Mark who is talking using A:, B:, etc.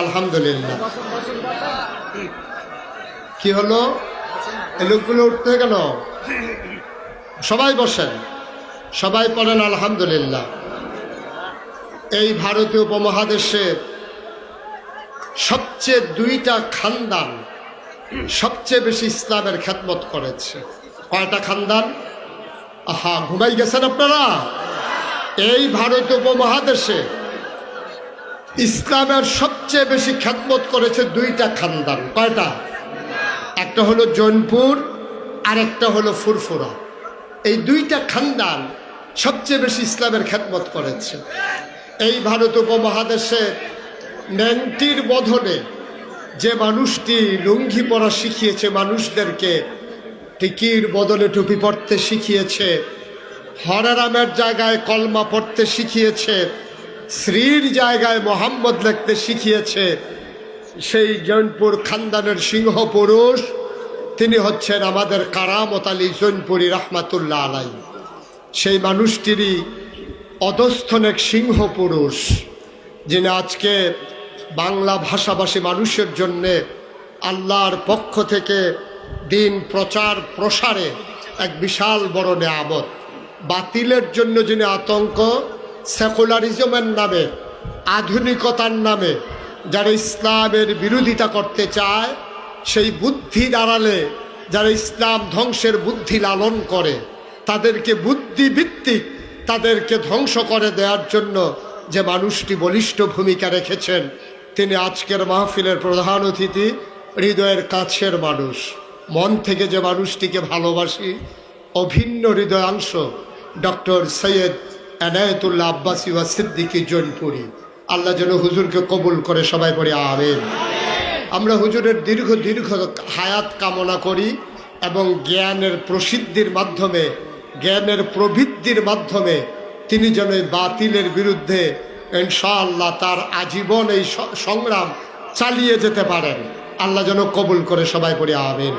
A: আলহামদুলিল্লাহ। কি হলো? এই লোকগুলো উঠতে গেল? সবাই বসেন, সবাই পড়েন আলহামদুলিল্লাহ। এই ভারতীয় উপমহাদেশে সবচেয়ে দুইটা খানদান সবচেয়ে বেশি ইসলামের খেদমত করেছে। কয়টা খানদান? আহা, ঘুমাই গেছেন আপনারা? এই ভারতীয় উপমহাদেশে ইসলামের সবচেয়ে বেশি খেদমত করেছে দুইটা খানদান। কয়টা? একটা হলো জৌনপুর আর একটা হলো ফুরফুরা। এই দুইটা খানদান সবচেয়ে বেশি ইসলামের খেদমত করেছে। এই ভারত উপমহাদেশে ন্যাংটির বদলে যে মানুষটি লুঙ্গি পরা শিখিয়েছে মানুষদেরকে, টিকির বদলে টুপি পড়তে শিখিয়েছে, হরারামের জায়গায় কলমা পড়তে শিখিয়েছে, শ্রীর জায়গায় মোহাম্মদ লিখতে শিখিয়েছে, সেই জৌনপুর খানদানের সিংহ পুরুষ তিনি হচ্ছেন আমাদের কারামত আলী জৌনপুরী রহমাতুল্লাহ আলাই। সেই মানুষটিরই অধস্থন এক সিংহ পুরুষ, যিনি আজকে বাংলা ভাষাভাষী মানুষের জন্যে আল্লাহর পক্ষ থেকে দিন প্রচার প্রসারে এক বিশাল বড় নেয়ামত। বাতিলের জন্য যিনি আতঙ্ক, সেকুলারিজমের নামে, আধুনিকতার নামে যারা ইসলামের বিরোধিতা করতে চায়, সেই বুদ্ধির আড়ালে যারা ইসলাম ধ্বংসের বুদ্ধি লালন করে, তাদেরকে বুদ্ধিভিত্তিক তাদেরকে ধ্বংস করে দেওয়ার জন্য যে মানুষটি বলিষ্ঠ ভূমিকা রেখেছেন, তিনি আজকের মাহফিলের প্রধান অতিথি, হৃদয়ের কাছের মানুষ, মন থেকে যে মানুষটিকে ভালোবাসি, অভিন্ন হৃদয়াংশ ডক্টর সৈয়দ এনায়েতুল্লাহ আব্বাসী ওয়া সিদ্দিকী জৌনপুরী। আল্লাহ যেন হুজুরকে কবুল করে, সবাই পড়ে আমিন। আমরা হুজুরের দীর্ঘ হায়াত কামনা করি এবং জ্ঞানের প্রসিদ্ধির মাধ্যমে, জ্ঞানের প্রবৃদ্ধির মাধ্যমে তিনি যেন এই বাতিলের বিরুদ্ধে ইনশাআল্লাহ তার আজীবন এই সংগ্রাম চালিয়ে যেতে পারেন। আল্লাহ যেন কবুল করে, সবাই পড়ে আমিন।